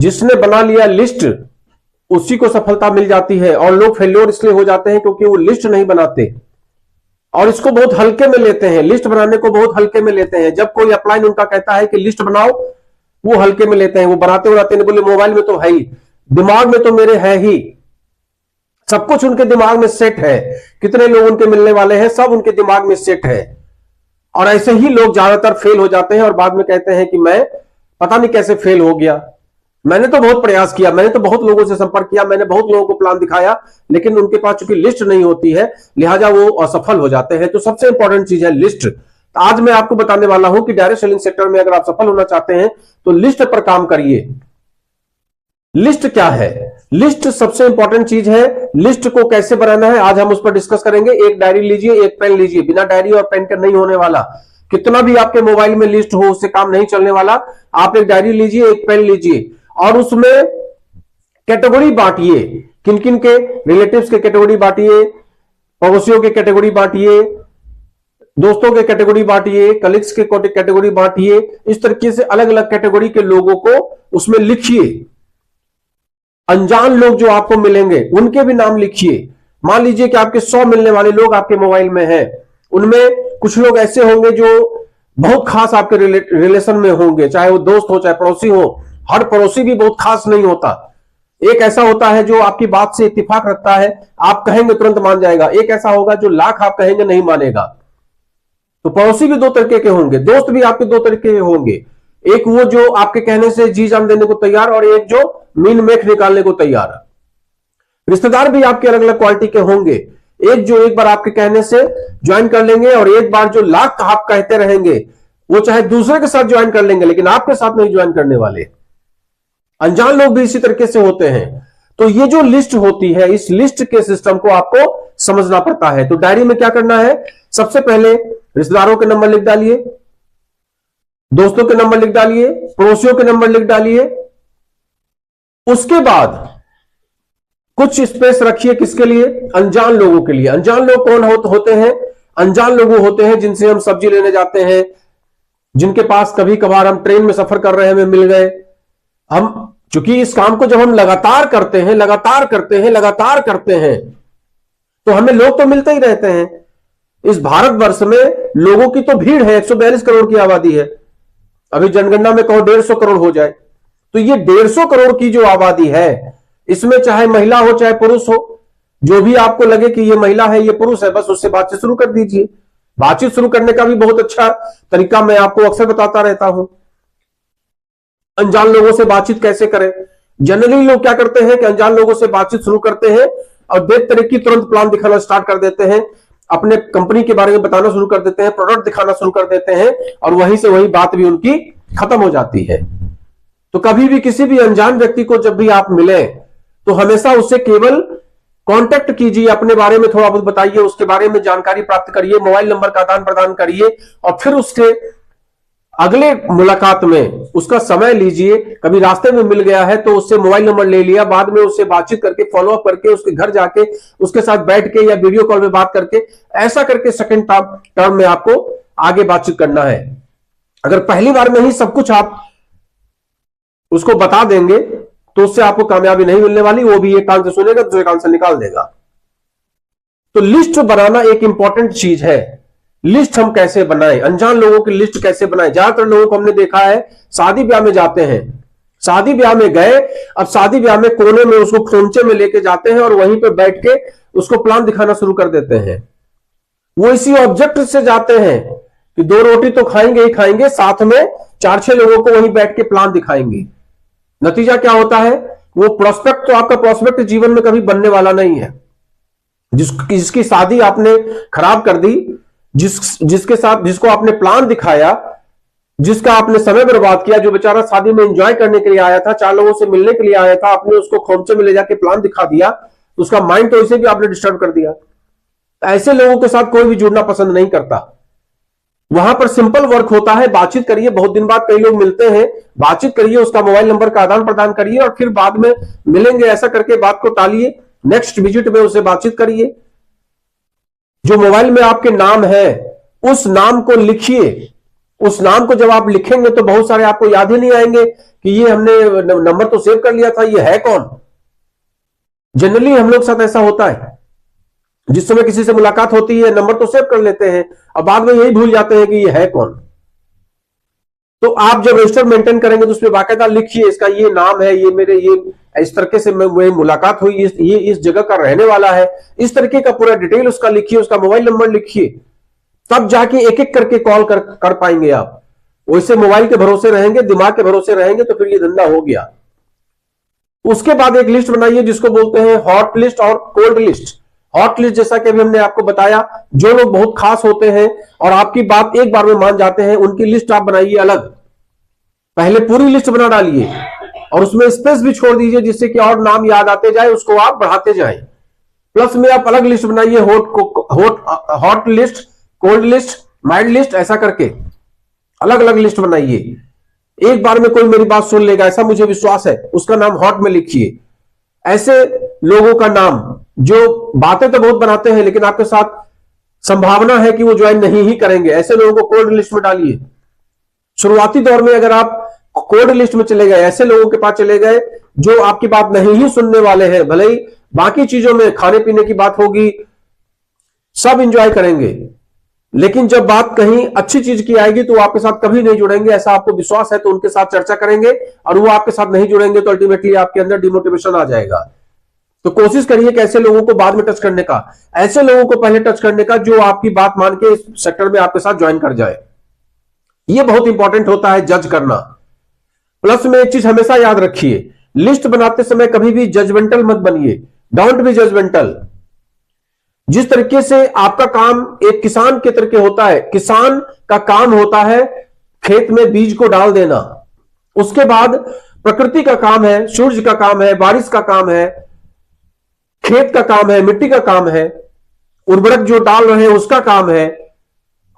जिसने बना लिया लिस्ट उसी को सफलता मिल जाती है, और लोग फेल्योर इसलिए हो जाते हैं क्योंकि वो लिस्ट नहीं बनाते और इसको बहुत हल्के में लेते हैं। लिस्ट बनाने को बहुत हल्के में लेते हैं। जब कोई अपलाइन उनका कहता है कि लिस्ट बनाओ, वो हल्के में लेते हैं। वो बनाते बनाते नहीं, बोले मोबाइल में तो है ही, दिमाग में तो मेरे है ही, सब कुछ उनके दिमाग में सेट है। कितने लोग उनके मिलने वाले हैं, सब उनके दिमाग में सेट है। और ऐसे ही लोग ज्यादातर फेल हो जाते हैं और बाद में कहते हैं कि मैं पता नहीं कैसे फेल हो गया, मैंने तो बहुत प्रयास किया, मैंने तो बहुत लोगों से संपर्क किया, मैंने बहुत लोगों को प्लान दिखाया, लेकिन उनके पास चूंकि लिस्ट नहीं होती है लिहाजा वो असफल हो जाते हैं। तो सबसे इंपॉर्टेंट चीज है लिस्ट। तो आज मैं आपको बताने वाला हूं कि डायरेक्ट सेलिंग सेक्टर में अगर आप सफल होना चाहते हैं तो लिस्ट पर काम करिए। लिस्ट क्या है? लिस्ट सबसे इंपॉर्टेंट चीज है। लिस्ट को कैसे बनाना है आज हम उस पर डिस्कस करेंगे। एक डायरी लीजिए, एक पेन लीजिए। बिना डायरी और पेन के नहीं होने वाला। कितना भी आपके मोबाइल में लिस्ट हो उससे काम नहीं चलने वाला। आप एक डायरी लीजिए, एक पेन लीजिए और उसमें कैटेगरी बांटिए। किन किन के? रिलेटिव्स के कैटेगरी बांटिए, पड़ोसियों के कैटेगरी बांटिए, दोस्तों के कैटेगरी बांटिए, कलीग्स के कैटेगरी बांटिए। इस तरीके से अलग अलग कैटेगरी के लोगों को उसमें लिखिए। अनजान लोग जो आपको मिलेंगे उनके भी नाम लिखिए। मान लीजिए कि आपके 100 मिलने वाले लोग आपके मोबाइल में हैं, उनमें कुछ लोग ऐसे होंगे जो बहुत खास आपके रिलेशन में होंगे, चाहे वो दोस्त हो चाहे पड़ोसी हो। हर पड़ोसी भी बहुत खास नहीं होता। एक ऐसा होता है जो आपकी बात से इत्तेफाक रखता है, आप कहेंगे तुरंत मान जाएगा। एक ऐसा होगा जो लाख आप कहेंगे नहीं मानेगा। तो पड़ोसी भी दो तरीके के होंगे, दोस्त भी आपके दो तरीके के होंगे। एक वो जो आपके कहने से जी जान देने को तैयार, और एक जो मीन मेख निकालने को तैयार। रिश्तेदार भी आपके अलग अलग क्वालिटी के होंगे। एक जो एक बार आपके कहने से ज्वाइन कर लेंगे, और एक बार जो लाख आप कहते रहेंगे वो चाहे दूसरे के साथ ज्वाइन कर लेंगे लेकिन आपके साथ नहीं ज्वाइन करने वाले। अनजान लोग भी इसी तरीके से होते हैं। तो ये जो लिस्ट होती है, इस लिस्ट के सिस्टम को आपको समझना पड़ता है। तो डायरी में क्या करना है? सबसे पहले रिश्तेदारों के नंबर लिख डालिए, दोस्तों के नंबर लिख डालिए, पड़ोसियों के नंबर लिख डालिए। उसके बाद कुछ स्पेस रखिए किसके लिए? अनजान लोगों के लिए। अनजान लोग कौन होते हैं? अनजान लोग होते हैं जिनसे हम सब्जी लेने जाते हैं, जिनके पास कभी कभार हम ट्रेन में सफर कर रहे हैं, हमें मिल गए। हम चूंकि इस काम को जब हम लगातार करते हैं तो हमें लोग तो मिलते ही रहते हैं। इस भारतवर्ष में लोगों की तो भीड़ है, 142 करोड़ की आबादी है। अभी जनगणना में कहो 150 करोड़ हो जाए, तो ये 150 करोड़ की जो आबादी है, इसमें चाहे महिला हो चाहे पुरुष हो, जो भी आपको लगे कि ये महिला है ये पुरुष है, बस उससे बातचीत शुरू कर दीजिए। बातचीत शुरू करने का भी बहुत अच्छा तरीका मैं आपको अक्सर बताता रहता हूं। अनजान लोगों से बातचीत कैसे करें? जनरली लोग क्या करते हैं कि अनजान लोगों से बातचीत शुरू करते हैं और देख तरह की तुरंत प्लान दिखाना स्टार्ट कर देते हैं, अपने कंपनी के बारे में बताना शुरू कर देते हैं, प्रोडक्ट दिखाना शुरू कर देते हैं, और वहीं से वही बात भी उनकी खत्म हो जाती है। तो कभी भी किसी भी अनजान व्यक्ति को जब भी आप मिले तो हमेशा उससे केवल कांटेक्ट कीजिए, अपने बारे में थोड़ा बहुत बताइए, उसके बारे में जानकारी प्राप्त करिए, मोबाइल नंबर का आदान प्रदान करिए, और फिर उसके अगले मुलाकात में उसका समय लीजिए। कभी रास्ते में मिल गया है तो उससे मोबाइल नंबर ले लिया, बाद में उससे बातचीत करके फॉलो अप करके उसके घर जाके उसके साथ बैठ के या वीडियो कॉल में बात करके, ऐसा करके सेकंड टर्म में आपको आगे बातचीत करना है। अगर पहली बार में ही सब कुछ आप उसको बता देंगे तो उससे आपको कामयाबी नहीं मिलने वाली। वो भी एक कान से सुनेगा, दूसरे कान से निकाल देगा। तो लिस्ट बनाना एक इंपॉर्टेंट चीज है। लिस्ट हम कैसे बनाएं? अनजान लोगों की लिस्ट कैसे बनाएं? ज्यादातर लोगों को हमने देखा है शादी ब्याह में जाते हैं, शादी ब्याह में गए, अब शादी ब्याह में कोने में उसको खोमचे में लेके जाते हैं और वहीं पे बैठ के उसको प्लान दिखाना शुरू कर देते हैं। वो इसी ऑब्जेक्ट से जाते हैं कि 2 रोटी तो खाएंगे ही खाएंगे, साथ में 4-6 लोगों को वहीं बैठ के प्लान दिखाएंगे। नतीजा क्या होता है? वो प्रोस्पेक्ट तो आपका प्रोस्पेक्ट जीवन में कभी बनने वाला नहीं है। जिसकी शादी आपने खराब कर दी, जिसके साथ जिसको आपने प्लान दिखाया, जिसका आपने समय बर्बाद किया, जो बेचारा शादी में एंजॉय करने के लिए आया था, 4 लोगों से मिलने के लिए आया था, आपने उसको खोमचे में ले जाके प्लान दिखा दिया, उसका माइंड तो इसे भी आपने डिस्टर्ब कर दिया। ऐसे लोगों के साथ कोई भी जुड़ना पसंद नहीं करता। वहां पर सिंपल वर्क होता है, बातचीत करिए। बहुत दिन बाद कई लोग मिलते हैं, बातचीत करिए, उसका मोबाइल नंबर का आदान प्रदान करिए और फिर बाद में मिलेंगे ऐसा करके बात को टालिए। नेक्स्ट विजिट में उससे बातचीत करिए। जो मोबाइल में आपके नाम है उस नाम को लिखिए, उस नाम को जब आप लिखेंगे तो बहुत सारे आपको याद ही नहीं आएंगे कि ये हमने नंबर तो सेव कर लिया था, ये है कौन। जनरली हम लोग साथ ऐसा होता है, जिस समय किसी से मुलाकात होती है नंबर तो सेव कर लेते हैं और बाद में यही भूल जाते हैं कि ये है कौन। तो आप जब रजिस्टर मेंटेन करेंगे तो उसमें बाकायदा लिखिए इसका ये नाम है, ये मेरे ये इस तरीके से मेरी मुलाकात हुई, ये इस जगह का रहने वाला है, इस तरीके का पूरा डिटेल उसका लिखिए, उसका मोबाइल नंबर लिखिए, तब जाके एक एक करके कॉल कर पाएंगे आप। वैसे मोबाइल के भरोसे रहेंगे, दिमाग के भरोसे रहेंगे तो फिर ये धंधा हो गया। उसके बाद एक लिस्ट बनाइए जिसको बोलते हैं हॉट लिस्ट और कोल्ड लिस्ट। हॉट लिस्ट जैसा कि अभी हमने आपको बताया, जो लोग बहुत खास होते हैं और आपकी बात एक बार में मान जाते हैं, उनकी लिस्ट आप बनाइए अलग। पहले पूरी लिस्ट बना डालिए और उसमें स्पेस भी छोड़ दीजिए जिससे कि और नाम याद आते जाए, उसको आप बढ़ाते जाएं। प्लस में आप अलग लिस्ट बनाइए, hot list, cold list, mild list, ऐसा करके अलग अलग लिस्ट बनाइए। एक बार में कोई मेरी बात सुन लेगा ऐसा मुझे विश्वास है, उसका नाम हॉट में लिखिए। ऐसे लोगों का नाम जो बातें तो बहुत बनाते हैं लेकिन आपके साथ संभावना है कि वो ज्वाइन नहीं ही करेंगे, ऐसे लोगों को कोल्ड लिस्ट में डालिए। शुरुआती दौर में अगर आप कोल्ड लिस्ट में चले गए, ऐसे लोगों के पास चले गए जो आपकी बात नहीं ही सुनने वाले हैं, भले ही बाकी चीजों में खाने पीने की बात होगी, सब इंजॉय करेंगे, लेकिन जब बात कहीं अच्छी चीज की आएगी तो वो आपके साथ कभी नहीं जुड़ेंगे, ऐसा आपको विश्वास है तो उनके साथ चर्चा करेंगे, और वो आपके साथ नहीं जुड़ेंगे तो अल्टीमेटली आपके अंदर डिमोटिवेशन आ जाएगा। तो कोशिश करिए कि ऐसे लोगों को बाद में टच करने का, ऐसे लोगों को पहले टच करने का जो आपकी बात मान के इस सेक्टर में आपके साथ ज्वाइन कर जाए। यह बहुत इंपॉर्टेंट होता है जज करना। प्लस में एक चीज हमेशा याद रखिए, लिस्ट बनाते समय कभी भी जजमेंटल मत बनिए, डोंट बी जजमेंटल। जिस तरीके से आपका काम एक किसान के तरीके होता है, किसान का काम होता है खेत में बीज को डाल देना, उसके बाद प्रकृति का काम है, सूरज का काम है, बारिश का काम है, खेत का काम है, मिट्टी का काम है, उर्वरक जो डाल रहे हैं उसका काम है,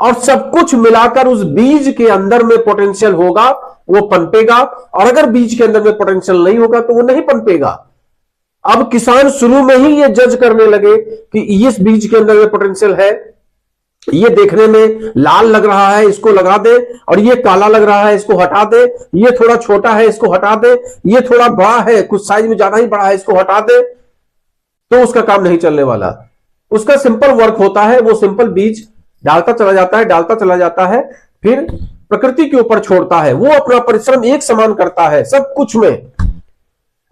और सब कुछ मिलाकर उस बीज के अंदर में पोटेंशियल होगा वो पनपेगा, और अगर बीज के अंदर में पोटेंशियल नहीं होगा तो वो नहीं पनपेगा। अब किसान शुरू में ही ये जज करने लगे कि इस बीज के अंदर में पोटेंशियल है, ये देखने में लाल लग रहा है इसको लगा दे, और ये काला लग रहा है इसको हटा दे, ये थोड़ा छोटा है इसको हटा दे, ये थोड़ा बड़ा है कुछ साइज में ज्यादा ही बड़ा है इसको हटा दे, तो उसका काम नहीं चलने वाला। उसका सिंपल वर्क होता है, वो सिंपल बीज डालता चला जाता है, डालता चला जाता है, फिर प्रकृति के ऊपर छोड़ता है, वो अपना परिश्रम एक समान करता है सब कुछ में।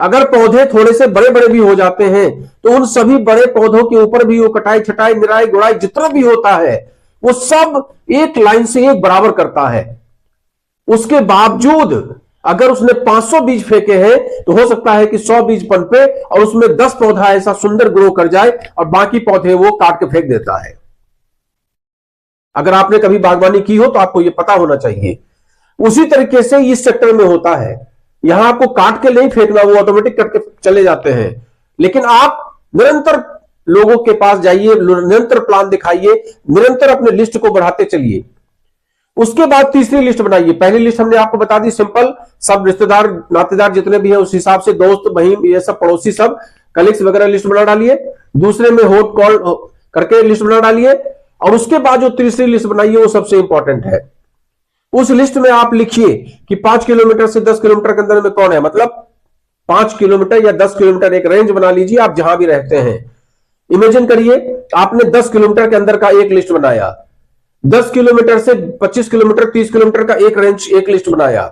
अगर पौधे थोड़े से बड़े बड़े भी हो जाते हैं तो उन सभी बड़े पौधों के ऊपर भी वो कटाई छटाई निराई गुड़ाई जितना भी होता है वो सब एक लाइन से एक बराबर करता है। उसके बावजूद अगर उसने 500 बीज फेंके हैं तो हो सकता है कि 100 बीज पनपे और उसमें 10 पौधा ऐसा सुंदर ग्रो कर जाए और बाकी पौधे वो काट के फेंक देता है। अगर आपने कभी बागवानी की हो तो आपको यह पता होना चाहिए। उसी तरीके से इस सेक्टर में होता है, यहां आपको काट के नहीं फेंकना, वो ऑटोमेटिक करके चले जाते हैं, लेकिन आप निरंतर लोगों के पास जाइए, निरंतर प्लान दिखाइए, निरंतर अपने लिस्ट को बढ़ाते चलिए। उसके बाद तीसरी लिस्ट बनाइए। पहली लिस्ट हमने आपको बता दी सिंपल, सब रिश्तेदार नातेदार जितने भी हैं उस हिसाब से, दोस्त बहीन ये सब पड़ोसी सब कलीग्स वगैरह लिस्ट बना डालिए। दूसरे में हॉट कॉल करके लिस्ट बना डालिए, और उसके बाद जो तीसरी लिस्ट बनाइए वो सबसे इंपॉर्टेंट है। उस लिस्ट में आप लिखिए कि 5 किलोमीटर से 10 किलोमीटर के अंदर में कौन है, मतलब 5 किलोमीटर या 10 किलोमीटर एक रेंज बना लीजिए आप जहां भी रहते हैं। इमेजिन करिए आपने 10 किलोमीटर के अंदर का एक लिस्ट बनाया, 10 किलोमीटर से 25 किलोमीटर 30 किलोमीटर का एक रेंज एक लिस्ट बनाया,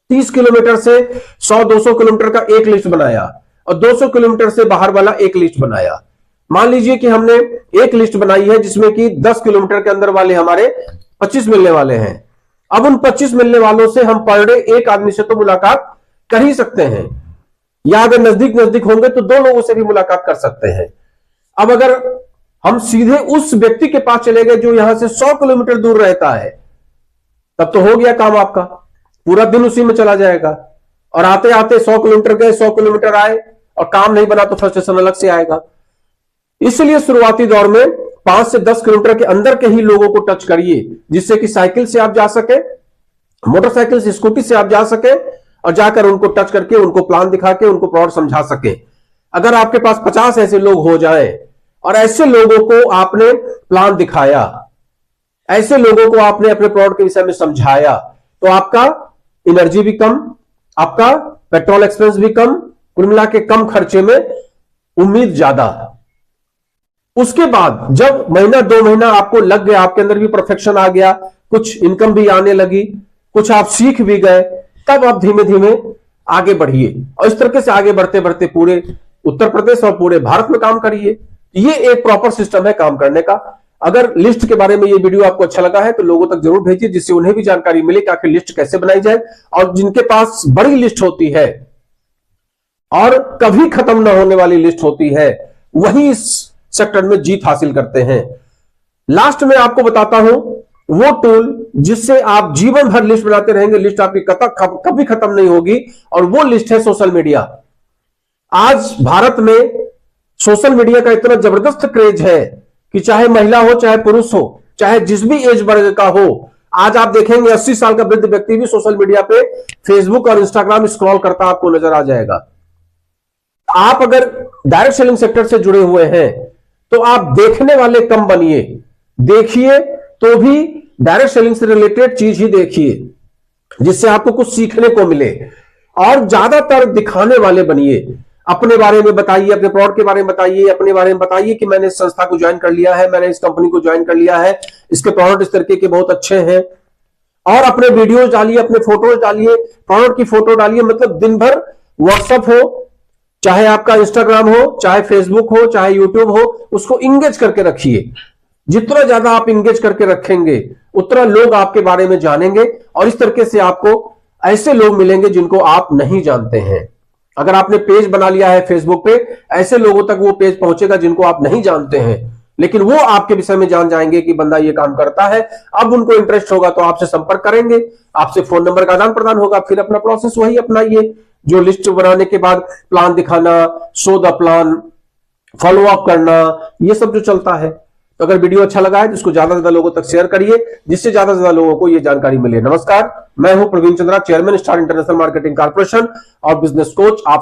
30 किलोमीटर से 100-200 किलोमीटर का एक लिस्ट बनाया, और 200 किलोमीटर से बाहर वाला एक लिस्ट बनाया। मान लीजिए कि हमने एक लिस्ट बनाई है जिसमें कि 10 किलोमीटर के अंदर वाले हमारे 25 मिलने वाले हैं। अब उन 25 मिलने वालों से हम पर डे एक आदमी से तो मुलाकात कर ही सकते हैं, या अगर नजदीक नजदीक होंगे तो 2 लोगों से भी मुलाकात कर सकते हैं। अब अगर हम सीधे उस व्यक्ति के पास चले गए जो यहां से 100 किलोमीटर दूर रहता है, तब तो हो गया काम आपका, पूरा दिन उसी में चला जाएगा, और आते आते 100 किलोमीटर गए 100 किलोमीटर आए और काम नहीं बना तो फ्रस्ट्रेशन अलग से आएगा। इसलिए शुरुआती दौर में 5 से 10 किलोमीटर के अंदर के ही लोगों को टच करिए, जिससे कि साइकिल से आप जा सके, मोटरसाइकिल से स्कूटी से आप जा सके, और जाकर उनको टच करके उनको प्लान दिखा के उनको प्रॉब्लम समझा सके। अगर आपके पास 50 ऐसे लोग हो जाएं और ऐसे लोगों को आपने प्लान दिखाया, ऐसे लोगों को आपने अपने प्रोडक्ट के विषय में समझाया तो आपका एनर्जी भी कम, आपका पेट्रोल एक्सपेंस भी कम, कुल मिला के कम खर्चे में उम्मीद ज्यादा। उसके बाद जब महीना 2 महीना आपको लग गया, आपके अंदर भी परफेक्शन आ गया, कुछ इनकम भी आने लगी, कुछ आप सीख भी गए, तब आप धीमे धीमे आगे बढ़िए और इस तरीके से आगे बढ़ते बढ़ते पूरे उत्तर प्रदेश और पूरे भारत में काम करिए। ये एक प्रॉपर सिस्टम है काम करने का। अगर लिस्ट के बारे में ये वीडियो आपको अच्छा लगा है तो लोगों तक जरूर भेजिए, जिससे उन्हें भी जानकारी मिले कि आखिर लिस्ट कैसे बनाई जाए। और जिनके पास बड़ी लिस्ट होती है और कभी खत्म ना होने वाली लिस्ट होती है, वही इस सेक्टर में जीत हासिल करते हैं। लास्ट में आपको बताता हूं वो टूल जिससे आप जीवन भर लिस्ट बनाते रहेंगे, लिस्ट आपकी कभी खत्म नहीं होगी, और वो लिस्ट है सोशल मीडिया। आज भारत में सोशल मीडिया का इतना जबरदस्त क्रेज है कि चाहे महिला हो, चाहे पुरुष हो, चाहे जिस भी एज वर्ग का हो, आज आप देखेंगे 80 साल का वृद्ध व्यक्ति भी सोशल मीडिया पे फेसबुक और इंस्टाग्राम स्क्रॉल करता आपको नजर आ जाएगा। आप अगर डायरेक्ट सेलिंग सेक्टर से जुड़े हुए हैं तो आप देखने वाले कम बनिए, देखिए तो भी डायरेक्ट सेलिंग से रिलेटेड चीज ही देखिए जिससे आपको कुछ सीखने को मिले, और ज्यादातर दिखाने वाले बनिए। अपने बारे में बताइए, अपने प्रोडक्ट के बारे में बताइए, अपने बारे में बताइए कि मैंने इस संस्था को ज्वाइन कर लिया है, मैंने इस कंपनी को ज्वाइन कर लिया है, इसके प्रोडक्ट इस तरीके के बहुत अच्छे हैं। और अपने वीडियोस डालिए, अपने फोटोज डालिए, प्रोडक्ट की फोटो डालिए। मतलब दिन भर व्हाट्सएप हो, चाहे आपका इंस्टाग्राम हो, चाहे फेसबुक हो, चाहे यूट्यूब हो, उसको इंगेज करके रखिए। जितना ज्यादा आप इंगेज करके रखेंगे उतना लोग आपके बारे में जानेंगे, और इस तरीके से आपको ऐसे लोग मिलेंगे जिनको आप नहीं जानते हैं। अगर आपने पेज बना लिया है फेसबुक पे, ऐसे लोगों तक वो पेज पहुंचेगा जिनको आप नहीं जानते हैं, लेकिन वो आपके विषय में जान जाएंगे कि बंदा ये काम करता है। अब उनको इंटरेस्ट होगा तो आपसे संपर्क करेंगे, आपसे फोन नंबर का आदान प्रदान होगा, फिर अपना प्रोसेस वही अपनाइए जो लिस्ट बनाने के बाद प्लान दिखाना, show the plan, follow up करना, ये सब जो चलता है। तो अगर वीडियो अच्छा लगा है तो इसको ज्यादा से ज्यादा लोगों तक शेयर करिए, जिससे ज्यादा से ज्यादा लोगों को ये जानकारी मिले। नमस्कार, मैं हूं Praveen Chandra, chairman star international marketing corporation और बिजनेस कोच। आप